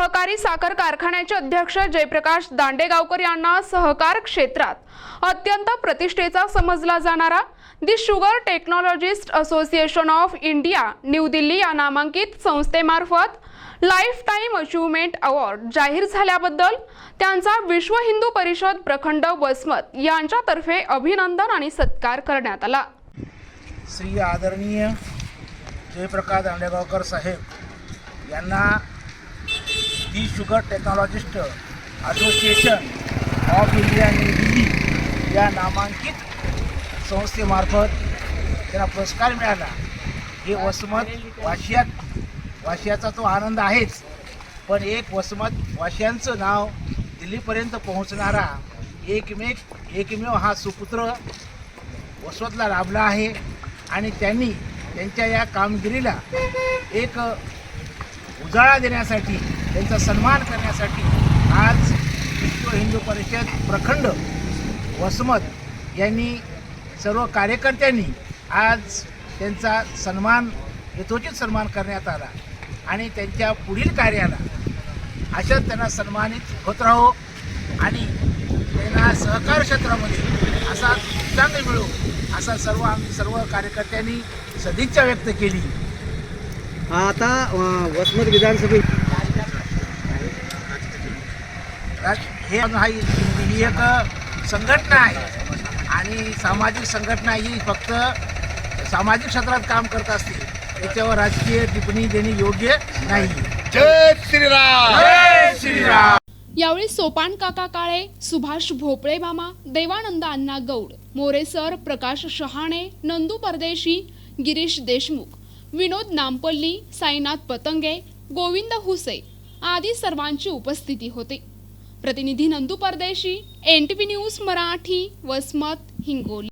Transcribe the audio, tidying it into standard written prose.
सहकारी साखर कारखान्याचे अध्यक्ष जयप्रकाश दांडेगावकर यांना सहकार क्षेत्रात अत्यंत प्रतिष्ठेचा समजला जाणारा दि sugar technologist association of India new Delhi या नामांकित संस्थेमार्फत लाईफ टाइम अचीवमेंट अवॉर्ड जाहीर झाल्याबद्दल त्यांचा विश्व हिंदू परिषद प्रखंड वसमत यांच्यातर्फे अभिनंदन आणि सत्कार करण्यात आला। श्री आदरणीय जयप्रकाश दांडेगावकर साहेब यांना दि sugar technologist association of India new Delhi या नामांकित संस्थेमार्फत त्यांना पुरस्कार मिळाला। हे वसमत वाशियाचा तो आनंद आहेच, पण एक वसमत वाशियांचं नाव दिल्लीपर्यंत पोहोचणारा एकमेव हा सुपुत्र वसमतला लाभला आहे आणि त्यांनी त्यांच्या या कामगिरीला एक उजाळा देण्यासाठी, त्यांचा सन्मान करण्यासाठी आज विश्व हिंदू परिषद प्रखंड वसमत यांनी सर्व कार्यकर्त्यांनी आज त्यांचा सन्मान, यथोचित सन्मान करण्यात आला आणि त्यांच्या पुढील कार्याला अशाच त्यांना सन्मानित होत राहो आणि त्यांना सहकार क्षेत्रामध्ये असा चांगले मिळो असा आम्ही सर्व कार्यकर्त्यांनी सदिच्छा व्यक्त केली। आता वसमत विधानसभे ही एक संघटना आहे आणि सामाजिक संघटना ही फक्त सामाजिक क्षेत्रात काम करत असते, त्याच्यावर राजकीय टिप्पणी देणे योग्य नाही। जय श्रीराम, जय श्रीराम। यावेळी सोपान काका काळे, सुभाष भोपळे मामा, देवानंद अण्णा गौड, मोरे सर, प्रकाश शहाणे, नंदू परदेशी, गिरीश देशमुख, विनोद नामपल्ली, साईनाथ पतंगे, गोविंद हुसे आदी सर्वांची उपस्थिती होती। प्रतिनिधी नंदू परदेशी, NTV न्यूज मराठी, वसमत, हिंगोली।